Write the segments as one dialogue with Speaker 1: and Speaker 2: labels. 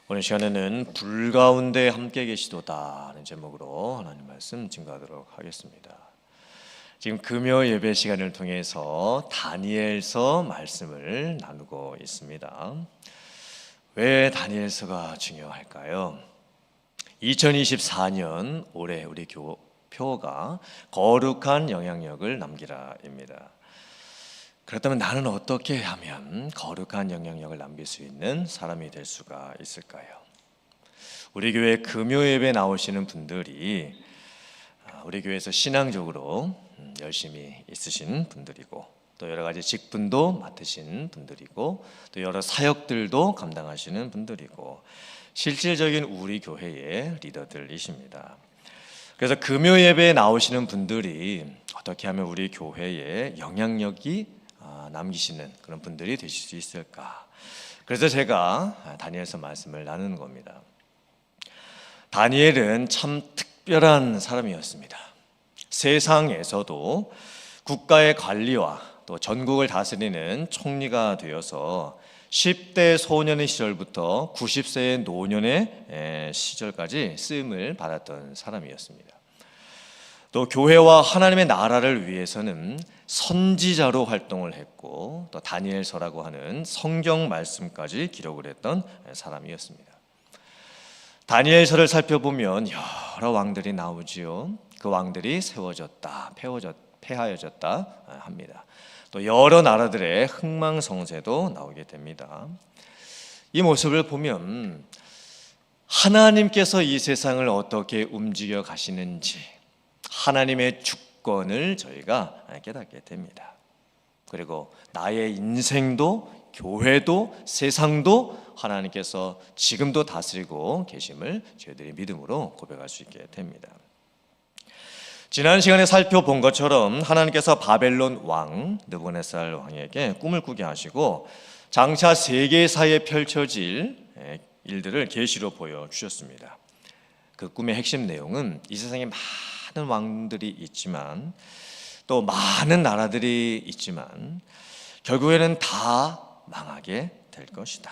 Speaker 1: 오늘 시간에는 불 가운데 함께 계시도다 하는 제목으로 하나님 말씀 증거하도록 하겠습니다. 지금 금요 예배 시간을 통해서 다니엘서 말씀을 나누고 있습니다. 왜 다니엘서가 중요할까요? 2024년 올해 우리 교표가 거룩한 영향력을 남기라입니다. 그렇다면 나는 어떻게 하면 거룩한 영향력을 남길 수 있는 사람이 될 수가 있을까요? 우리 교회 금요 예배 나오시는 분들이 우리 교회에서 신앙적으로 열심히 있으신 분들이고, 또 여러 가지 직분도 맡으신 분들이고, 또 여러 사역들도 감당하시는 분들이고, 실질적인 우리 교회의 리더들이십니다. 그래서 금요 예배에 나오시는 분들이 어떻게 하면 우리 교회에 영향력이 남기시는 그런 분들이 되실 수 있을까? 그래서 제가 다니엘서 말씀을 나누는 겁니다. 다니엘은 참 특별한 사람이었습니다. 세상에서도 국가의 관리와 또 전국을 다스리는 총리가 되어서 10대 소년의 시절부터 90세의 노년의 시절까지 쓰임을 받았던 사람이었습니다. 또 교회와 하나님의 나라를 위해서는 선지자로 활동을 했고, 또 다니엘서라고 하는 성경 말씀까지 기록을 했던 사람이었습니다. 다니엘서를 살펴보면 여러 왕들이 나오지요. 그 왕들이 세워졌다, 폐하여졌다 합니다. 또 여러 나라들의 흥망성쇠도 나오게 됩니다. 이 모습을 보면 하나님께서 이 세상을 어떻게 움직여 가시는지, 하나님의 주권을 저희가 깨닫게 됩니다. 그리고 나의 인생도 교회도 세상도 하나님께서 지금도 다스리고 계심을 저희들이 믿음으로 고백할 수 있게 됩니다. 지난 시간에 살펴본 것처럼 하나님께서 바벨론 왕 느부갓네살 왕에게 꿈을 꾸게 하시고 장차 세계사에 펼쳐질 일들을 계시로 보여주셨습니다. 그 꿈의 핵심 내용은 이 세상에 많은 왕들이 있지만, 또 많은 나라들이 있지만 결국에는 다 망하게 될 것이다.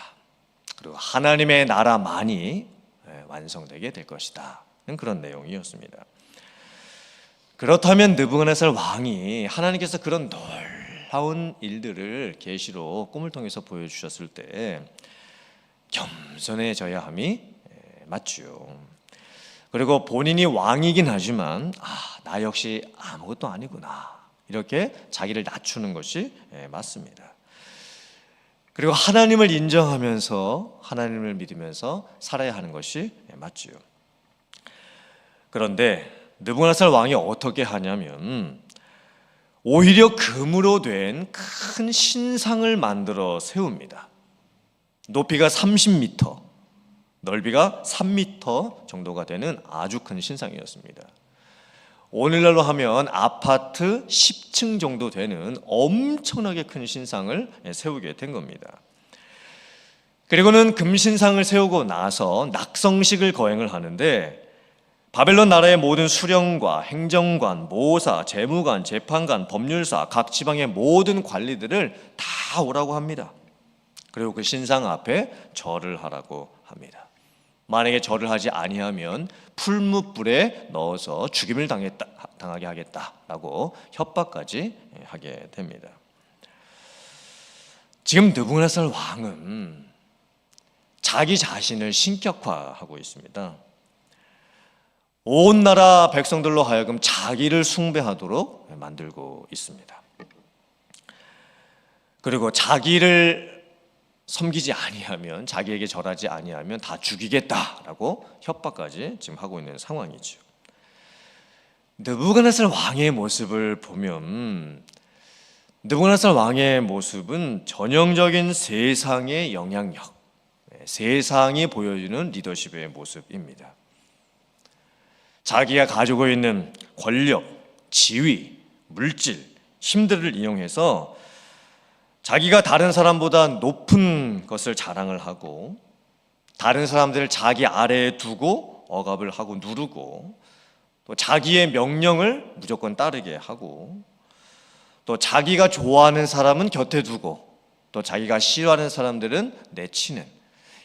Speaker 1: 그리고 하나님의 나라만이 완성되게 될 것이다. 그런 내용이었습니다. 그렇다면 느부갓네살 왕이 하나님께서 그런 놀라운 일들을 계시로 꿈을 통해서 보여주셨을 때 겸손해져야 함이 맞죠. 그리고 본인이 왕이긴 하지만 나 역시 아무것도 아니구나, 이렇게 자기를 낮추는 것이 맞습니다. 그리고 하나님을 인정하면서 하나님을 믿으면서 살아야 하는 것이 맞지요. 그런데 느부갓네살 왕이 어떻게 하냐면 오히려 금으로 된 큰 신상을 만들어 세웁니다. 높이가 30m, 넓이가 3m 정도가 되는 아주 큰 신상이었습니다. 오늘날로 하면 아파트 10층 정도 되는 엄청나게 큰 신상을 세우게 된 겁니다. 그리고는 금신상을 세우고 나서 낙성식을 거행을 하는데, 바벨론 나라의 모든 수령과 행정관, 모사, 재무관, 재판관, 법률사, 각 지방의 모든 관리들을 다 오라고 합니다. 그리고 그 신상 앞에 절을 하라고 합니다. 만약에 절을 하지 아니하면 풀무불에 넣어서 죽임을 당하게 하겠다라고 협박까지 하게 됩니다. 지금 느부갓네살 왕은 자기 자신을 신격화하고 있습니다. 온 나라 백성들로 하여금 자기를 숭배하도록 만들고 있습니다. 그리고 자기를 섬기지 아니하면, 자기에게 절하지 아니하면 다 죽이겠다라고 협박까지 지금 하고 있는 상황이죠. 느부갓네살 왕의 모습을 보면 느부갓네살 왕의 모습은 전형적인 세상의 영향력, 세상이 보여주는 리더십의 모습입니다. 자기가 가지고 있는 권력, 지위, 물질, 힘들을 이용해서 자기가 다른 사람보다 높은 것을 자랑을 하고, 다른 사람들을 자기 아래에 두고 억압을 하고 누르고, 또 자기의 명령을 무조건 따르게 하고, 또 자기가 좋아하는 사람은 곁에 두고 또 자기가 싫어하는 사람들은 내치는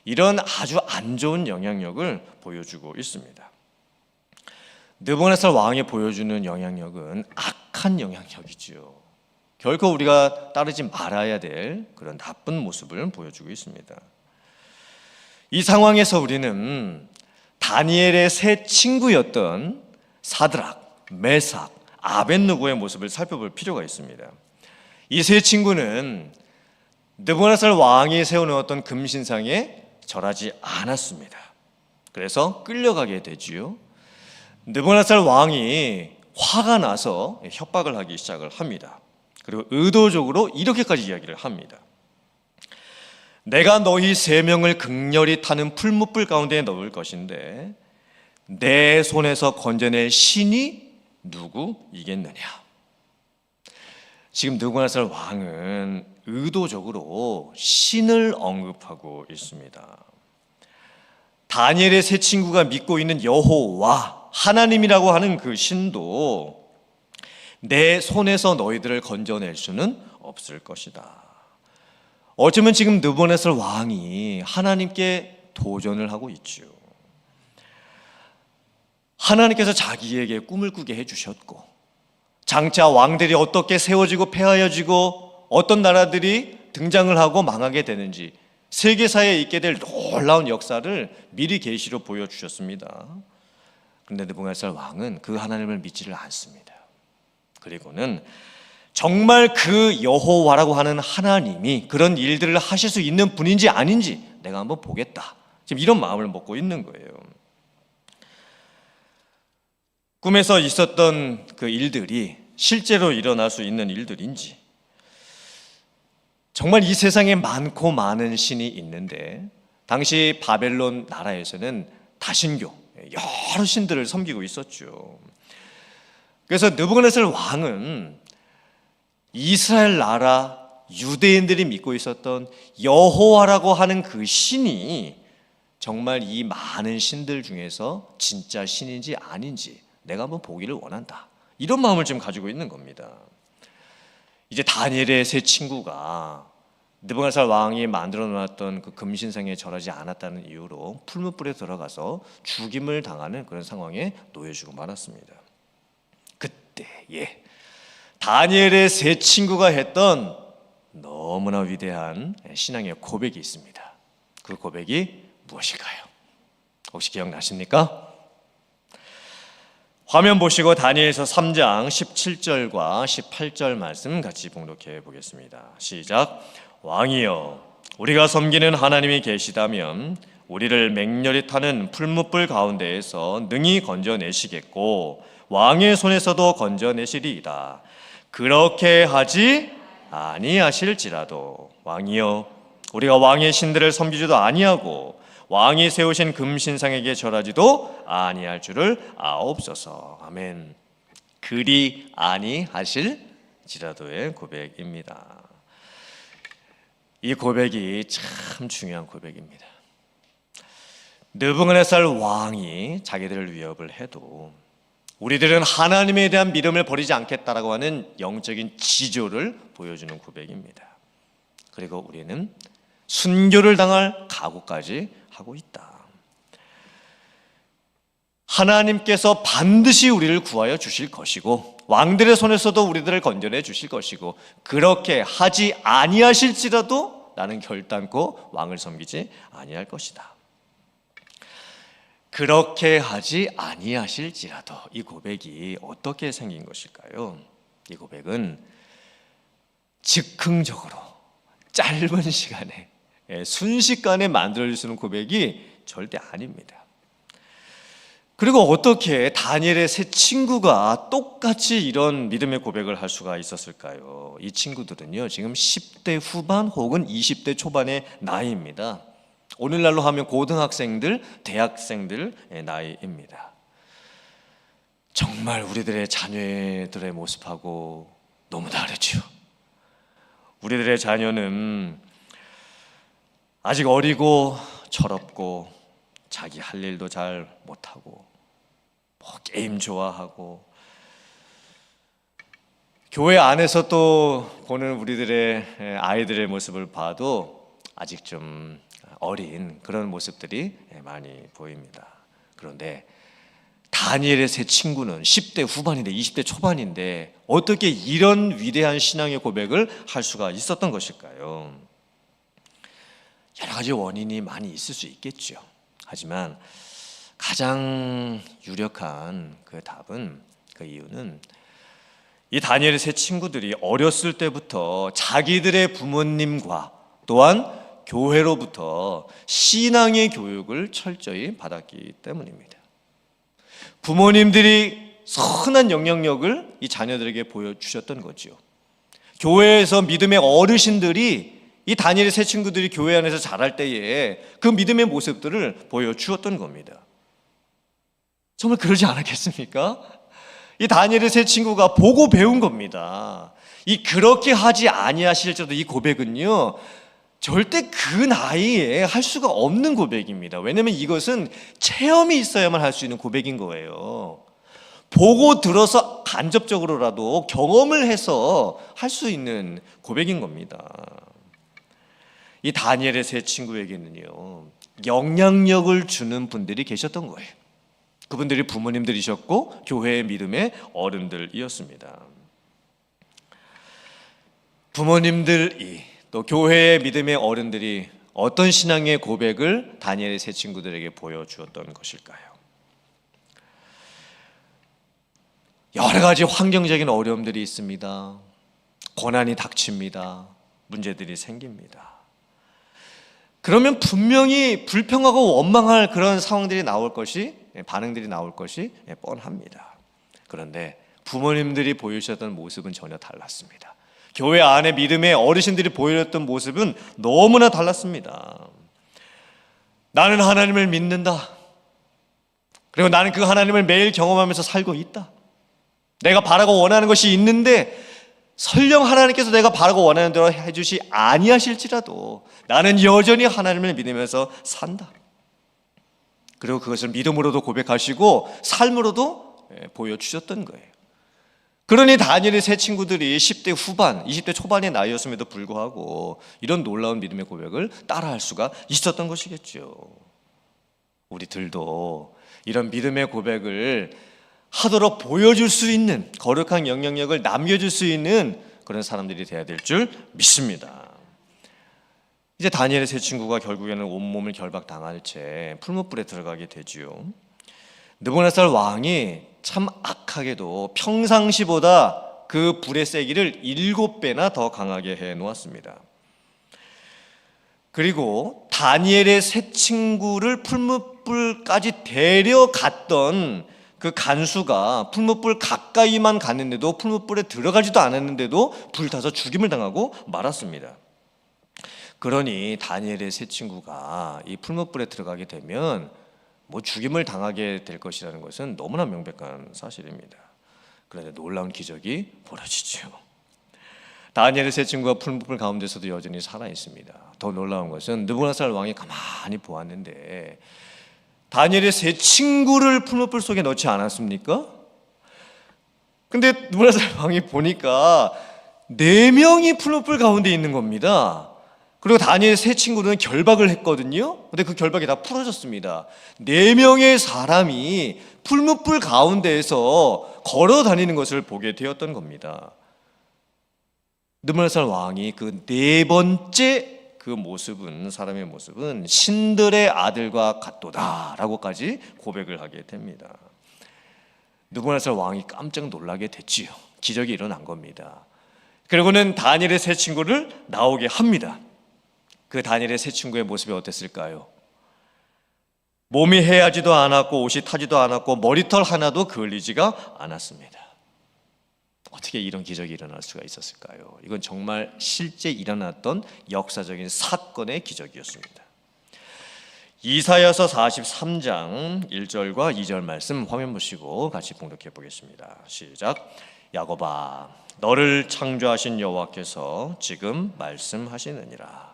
Speaker 1: 이런 아주 안 좋은 영향력을 보여주고 있습니다. 느부갓네살 왕이 보여주는 영향력은 악한 영향력이지요. 결코 우리가 따르지 말아야 될 그런 나쁜 모습을 보여주고 있습니다. 이 상황에서 우리는 다니엘의 세 친구였던 사드락, 메삭, 아벳느고의 모습을 살펴볼 필요가 있습니다. 이 세 친구는 느부갓네살 왕이 세워놓았던 금신상에 절하지 않았습니다. 그래서 끌려가게 되지요. 느부갓네살 왕이 화가 나서 협박을 하기 시작을 합니다. 그리고 의도적으로 이렇게까지 이야기를 합니다. 내가 너희 세 명을 극렬히 타는 풀무불 가운데 넣을 것인데 내 손에서 건져낼 신이 누구이겠느냐. 지금 느부갓네살 왕은 의도적으로 신을 언급하고 있습니다. 다니엘의 세 친구가 믿고 있는 여호와 하나님이라고 하는 그 신도 내 손에서 너희들을 건져낼 수는 없을 것이다. 어쩌면 지금 느부갓네살 왕이 하나님께 도전을 하고 있죠. 하나님께서 자기에게 꿈을 꾸게 해주셨고 장차 왕들이 어떻게 세워지고 폐하여지고 어떤 나라들이 등장을 하고 망하게 되는지 세계사에 있게 될 놀라운 역사를 미리 계시로 보여주셨습니다. 그런데 느부갓네살 왕은 그 하나님을 믿지를 않습니다. 그리고는 정말 그 여호와라고 하는 하나님이 그런 일들을 하실 수 있는 분인지 아닌지 내가 한번 보겠다. 지금 이런 마음을 먹고 있는 거예요. 꿈에서 있었던 그 일들이 실제로 일어날 수 있는 일들인지, 정말 이 세상에 많고 많은 신이 있는데 당시 바벨론 나라에서는 다신교 여러 신들을 섬기고 있었죠. 그래서 느부갓네살 왕은 이스라엘 나라 유대인들이 믿고 있었던 여호와라고 하는 그 신이 정말 이 많은 신들 중에서 진짜 신인지 아닌지 내가 한번 보기를 원한다. 이런 마음을 지금 가지고 있는 겁니다. 이제 다니엘의 세 친구가 느부갓네살 왕이 만들어 놨던 그 금신상에 절하지 않았다는 이유로 풀무불에 들어가서 죽임을 당하는 그런 상황에 놓여지고 말았습니다. 그때 다니엘의 세 친구가 했던 너무나 위대한 신앙의 고백이 있습니다. 그 고백이 무엇일까요? 혹시 기억나십니까? 화면 보시고 다니엘서 3장 17절과 18절 말씀 같이 봉독해 보겠습니다. 시작. 왕이여, 우리가 섬기는 하나님이 계시다면 우리를 맹렬히 타는 풀무불 가운데에서 능히 건져내시겠고 왕의 손에서도 건져내시리이다. 그렇게 하지 아니하실지라도 왕이여, 우리가 왕의 신들을 섬기지도 아니하고 왕이 세우신 금신상에게 절하지도 아니할 줄을 아옵소서. 아멘. 그리 아니하실지라도의 고백입니다. 이 고백이 참 중요한 고백입니다. 느부갓네살 왕이 자기들을 위협을 해도 우리들은 하나님에 대한 믿음을 버리지 않겠다라고 하는 영적인 지조를 보여주는 고백입니다. 그리고 우리는 순교를 당할 각오까지 하고 있다. 하나님께서 반드시 우리를 구하여 주실 것이고 왕들의 손에서도 우리들을 건져내 주실 것이고 그렇게 하지 아니하실지라도 나는 결단코 왕을 섬기지 아니할 것이다. 그렇게 하지 아니하실지라도, 이 고백이 어떻게 생긴 것일까요? 이 고백은 즉흥적으로 짧은 시간에 순식간에 만들어질 수 있는 고백이 절대 아닙니다. 그리고 어떻게 다니엘의 세 친구가 똑같이 이런 믿음의 고백을 할 수가 있었을까요? 이 친구들은요, 지금 10대 후반 혹은 20대 초반의 나이입니다. 오늘날로 하면 고등학생들, 대학생들 나이입니다. 정말 우리들의 자녀들의 모습하고 너무 다르죠. 우리들의 자녀는 아직 어리고 철없고 자기 할 일도 잘 못하고 게임 좋아하고 교회 안에서 또 보는 우리들의 아이들의 모습을 봐도 아직 좀 어린 그런 모습들이 많이 보입니다. 그런데 다니엘의 세 친구는 10대 후반인데 20대 초반인데 어떻게 이런 위대한 신앙의 고백을 할 수가 있었던 것일까요? 여러 가지 원인이 많이 있을 수 있겠죠. 하지만 가장 유력한 그 답은, 그 이유는 이 다니엘의 세 친구들이 어렸을 때부터 자기들의 부모님과 또한 교회로부터 신앙의 교육을 철저히 받았기 때문입니다. 부모님들이 선한 영향력을 이 자녀들에게 보여주셨던 거죠. 교회에서 믿음의 어르신들이 이 다니엘의 세 친구들이 교회 안에서 자랄 때에 그 믿음의 모습들을 보여주었던 겁니다. 정말 그러지 않았겠습니까? 이 다니엘의 세 친구가 보고 배운 겁니다. 이 그렇게 하지 아니하실지라도 이 고백은요, 절대 그 나이에 할 수가 없는 고백입니다. 왜냐하면 이것은 체험이 있어야만 할 수 있는 고백인 거예요. 보고 들어서 간접적으로라도 경험을 해서 할 수 있는 고백인 겁니다. 이 다니엘의 세 친구에게는요, 영향력을 주는 분들이 계셨던 거예요. 그분들이 부모님들이셨고 교회의 믿음의 어른들이었습니다. 부모님들이 또 교회의 믿음의 어른들이 어떤 신앙의 고백을 다니엘의 세 친구들에게 보여주었던 것일까요? 여러 가지 환경적인 어려움들이 있습니다. 고난이 닥칩니다. 문제들이 생깁니다. 그러면 분명히 불평하고 원망할 그런 상황들이 나올 것이, 반응들이 나올 것이 뻔합니다. 그런데 부모님들이 보여주셨던 모습은 전혀 달랐습니다. 교회 안에 믿음의 어르신들이 보여줬던 모습은 너무나 달랐습니다. 나는 하나님을 믿는다. 그리고 나는 그 하나님을 매일 경험하면서 살고 있다. 내가 바라고 원하는 것이 있는데 설령 하나님께서 내가 바라고 원하는 대로 해주시 아니하실지라도 나는 여전히 하나님을 믿으면서 산다. 그리고 그것을 믿음으로도 고백하시고 삶으로도 보여주셨던 거예요. 그러니 다니엘의 세 친구들이 10대 후반, 20대 초반의 나이였음에도 불구하고 이런 놀라운 믿음의 고백을 따라할 수가 있었던 것이겠죠. 우리들도 이런 믿음의 고백을 하도록 보여줄 수 있는, 거룩한 영향력을 남겨줄 수 있는 그런 사람들이 되어야 될 줄 믿습니다. 이제 다니엘의 세 친구가 결국에는 온몸을 결박당할 채 풀무불에 들어가게 되지요. 느부갓네살 왕이 참 악하게도 평상시보다 그 불의 세기를 7배나 더 강하게 해 놓았습니다. 그리고 다니엘의 세 친구를 풀무불까지 데려갔던 그 간수가 풀무불 가까이만 갔는데도 풀무불에 들어가지도 않았는데도 불타서 죽임을 당하고 말았습니다. 그러니 다니엘의 세 친구가 이 풀무불에 들어가게 되면 죽임을 당하게 될 것이라는 것은 너무나 명백한 사실입니다. 그런데 놀라운 기적이 벌어지죠. 다니엘의 세 친구가 풀무불 가운데서도 여전히 살아 있습니다. 더 놀라운 것은 느부갓네살 왕이 가만히 보았는데 다니엘의 세 친구를 풀무불 속에 넣지 않았습니까? 근데 느부갓네살 왕이 보니까 4명이 풀무불 가운데 있는 겁니다. 그리고 다니엘의 세 친구는 결박을 했거든요. 근데 그 결박이 다 풀어졌습니다. 4명의 사람이 풀무불 가운데에서 걸어 다니는 것을 보게 되었던 겁니다. 느부갓네살 왕이 그 4번째 그 모습은, 사람의 모습은 신들의 아들과 같도다라고까지 고백을 하게 됩니다. 느부갓네살 왕이 깜짝 놀라게 됐지요. 기적이 일어난 겁니다. 그리고는 다니엘의 세 친구를 나오게 합니다. 그 다니엘의 세 친구의 모습이 어땠을까요? 몸이 해하지도 않았고 옷이 타지도 않았고 머리털 하나도 그을리지가 않았습니다. 어떻게 이런 기적이 일어날 수가 있었을까요? 이건 정말 실제 일어났던 역사적인 사건의 기적이었습니다. 이사야서 43장 1절과 2절 말씀 화면 보시고 같이 봉독해 보겠습니다. 시작. 야곱아, 너를 창조하신 여호와께서 지금 말씀하시느니라.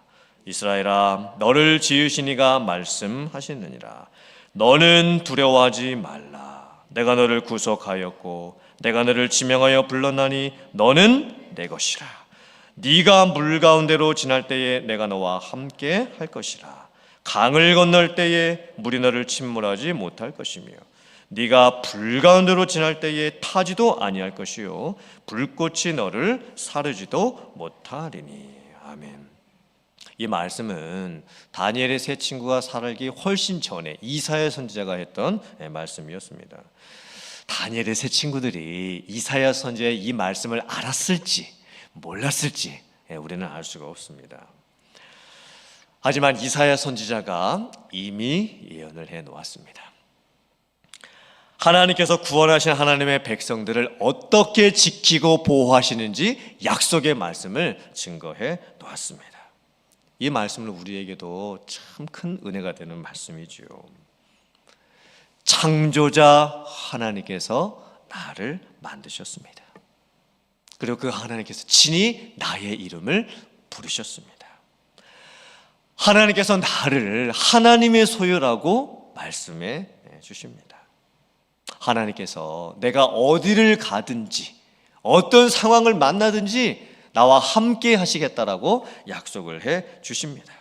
Speaker 1: 이스라엘아, 너를 지으신 이가 말씀하시느니라. 너는 두려워하지 말라. 내가 너를 구속하였고 내가 너를 지명하여 불렀나니 너는 내 것이라. 네가 물 가운데로 지날 때에 내가 너와 함께 할 것이라. 강을 건널 때에 물이 너를 침몰하지 못할 것이며 네가 불 가운데로 지날 때에 타지도 아니할 것이요 불꽃이 너를 사르지도 못하리니. 아멘. 이 말씀은 다니엘의 세 친구가 살기 훨씬 전에 이사야 선지자가 했던 말씀이었습니다. 다니엘의 세 친구들이 이사야 선지자의 이 말씀을 알았을지 몰랐을지 우리는 알 수가 없습니다. 하지만 이사야 선지자가 이미 예언을 해 놓았습니다. 하나님께서 구원하신 하나님의 백성들을 어떻게 지키고 보호하시는지 약속의 말씀을 증거해 놓았습니다. 이 말씀은 우리에게도 참 큰 은혜가 되는 말씀이지요. 창조자 하나님께서 나를 만드셨습니다. 그리고 그 하나님께서 친히 나의 이름을 부르셨습니다. 하나님께서 나를 하나님의 소유라고 말씀해 주십니다. 하나님께서 내가 어디를 가든지 어떤 상황을 만나든지 나와 함께 하시겠다라고 약속을 해 주십니다.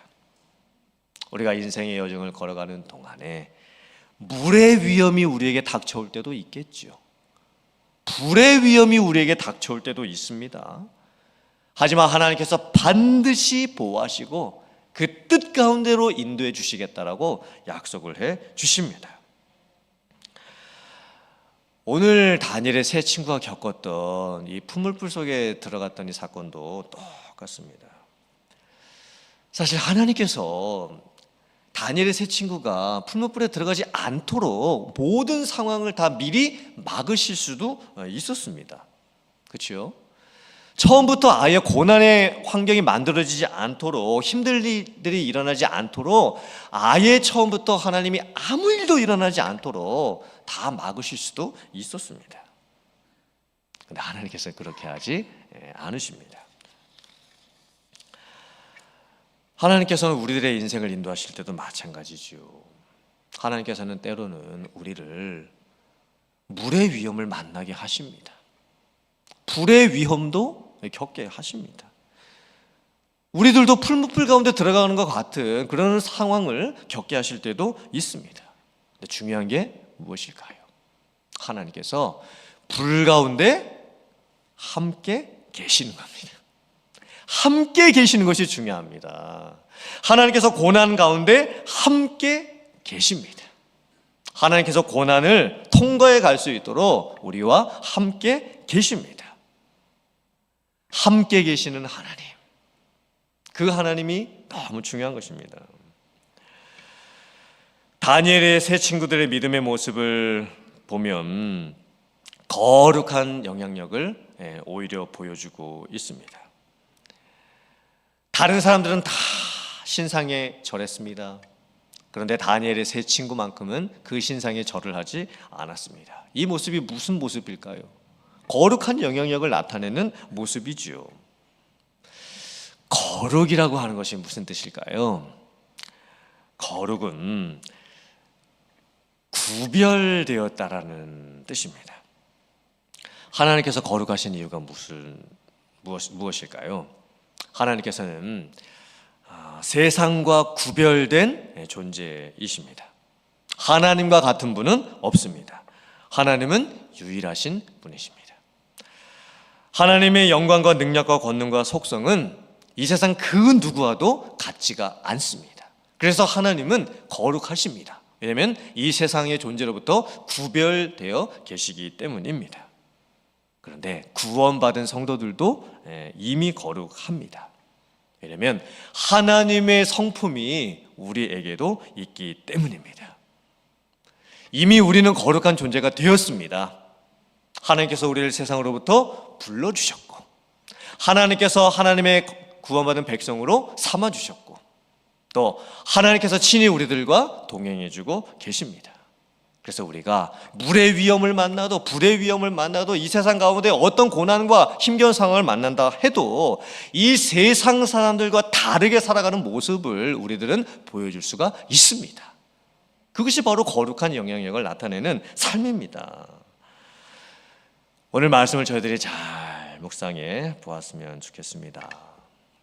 Speaker 1: 우리가 인생의 여정을 걸어가는 동안에 물의 위험이 우리에게 닥쳐올 때도 있겠죠. 불의 위험이 우리에게 닥쳐올 때도 있습니다. 하지만 하나님께서 반드시 보호하시고 그 뜻 가운데로 인도해 주시겠다라고 약속을 해 주십니다. 오늘 다니엘의 세 친구가 겪었던 이 풀물불 속에 들어갔던 이 사건도 똑같습니다. 사실 하나님께서 다니엘의 세 친구가 풀물불에 들어가지 않도록 모든 상황을 다 미리 막으실 수도 있었습니다. 그렇죠? 처음부터 아예 고난의 환경이 만들어지지 않도록, 힘들 일들이 일어나지 않도록 아예 처음부터 하나님이 아무 일도 일어나지 않도록 다 막으실 수도 있었습니다. 그런데 하나님께서 그렇게 하지 않으십니다. 하나님께서는 우리들의 인생을 인도하실 때도 마찬가지죠. 하나님께서는 때로는 우리를 물의 위험을 만나게 하십니다. 불의 위험도 겪게 하십니다. 우리들도 풀무풀 가운데 들어가는 것 같은 그런 상황을 겪게 하실 때도 있습니다. 근데 중요한 게 무엇일까요? 하나님께서 불 가운데 함께 계시는 겁니다. 함께 계시는 것이 중요합니다. 하나님께서 고난 가운데 함께 계십니다. 하나님께서 고난을 통과해 갈 수 있도록 우리와 함께 계십니다. 함께 계시는 하나님, 그 하나님이 너무 중요한 것입니다. 다니엘의 세 친구들의 믿음의 모습을 보면 거룩한 영향력을 오히려 보여주고 있습니다. 다른 사람들은 다 신상에 절했습니다. 그런데 다니엘의 세 친구만큼은 그 신상에 절을 하지 않았습니다. 이 모습이 무슨 모습일까요? 거룩한 영향력을 나타내는 모습이죠. 거룩이라고 하는 것이 무슨 뜻일까요? 거룩은 구별되었다라는 뜻입니다. 하나님께서 거룩하신 이유가 무엇일까요? 하나님께서는 세상과 구별된 존재이십니다. 하나님과 같은 분은 없습니다. 하나님은 유일하신 분이십니다. 하나님의 영광과 능력과 권능과 속성은 이 세상 그 누구와도 같지가 않습니다. 그래서 하나님은 거룩하십니다. 왜냐하면 이 세상의 존재로부터 구별되어 계시기 때문입니다. 그런데 구원받은 성도들도 이미 거룩합니다. 왜냐하면 하나님의 성품이 우리에게도 있기 때문입니다. 이미 우리는 거룩한 존재가 되었습니다. 하나님께서 우리를 세상으로부터 불러주셨고, 하나님께서 하나님의 구원받은 백성으로 삼아주셨고, 또 하나님께서 친히 우리들과 동행해주고 계십니다. 그래서 우리가 물의 위험을 만나도 불의 위험을 만나도 이 세상 가운데 어떤 고난과 힘겨운 상황을 만난다 해도 이 세상 사람들과 다르게 살아가는 모습을 우리들은 보여줄 수가 있습니다. 그것이 바로 거룩한 영향력을 나타내는 삶입니다. 오늘 말씀을 저희들이 잘 묵상해 보았으면 좋겠습니다.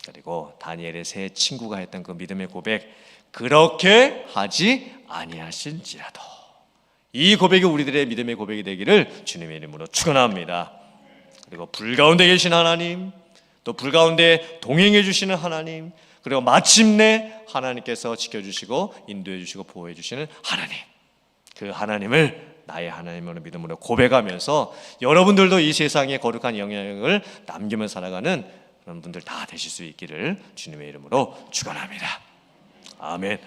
Speaker 1: 그리고 다니엘의 세 친구가 했던 그 믿음의 고백, 그렇게 하지 아니하실지라도. 이 고백이 우리들의 믿음의 고백이 되기를 주님의 이름으로 축원합니다. 그리고 불 가운데 계신 하나님, 또 불 가운데 동행해 주시는 하나님, 그리고 마침내 하나님께서 지켜주시고 인도해 주시고 보호해 주시는 하나님, 그 하나님을 나의 하나님으로 믿음으로 고백하면서 여러분들도 이 세상에 거룩한 영향력을 남기며 살아가는 그런 분들 다 되실 수 있기를 주님의 이름으로 축원합니다. 아멘.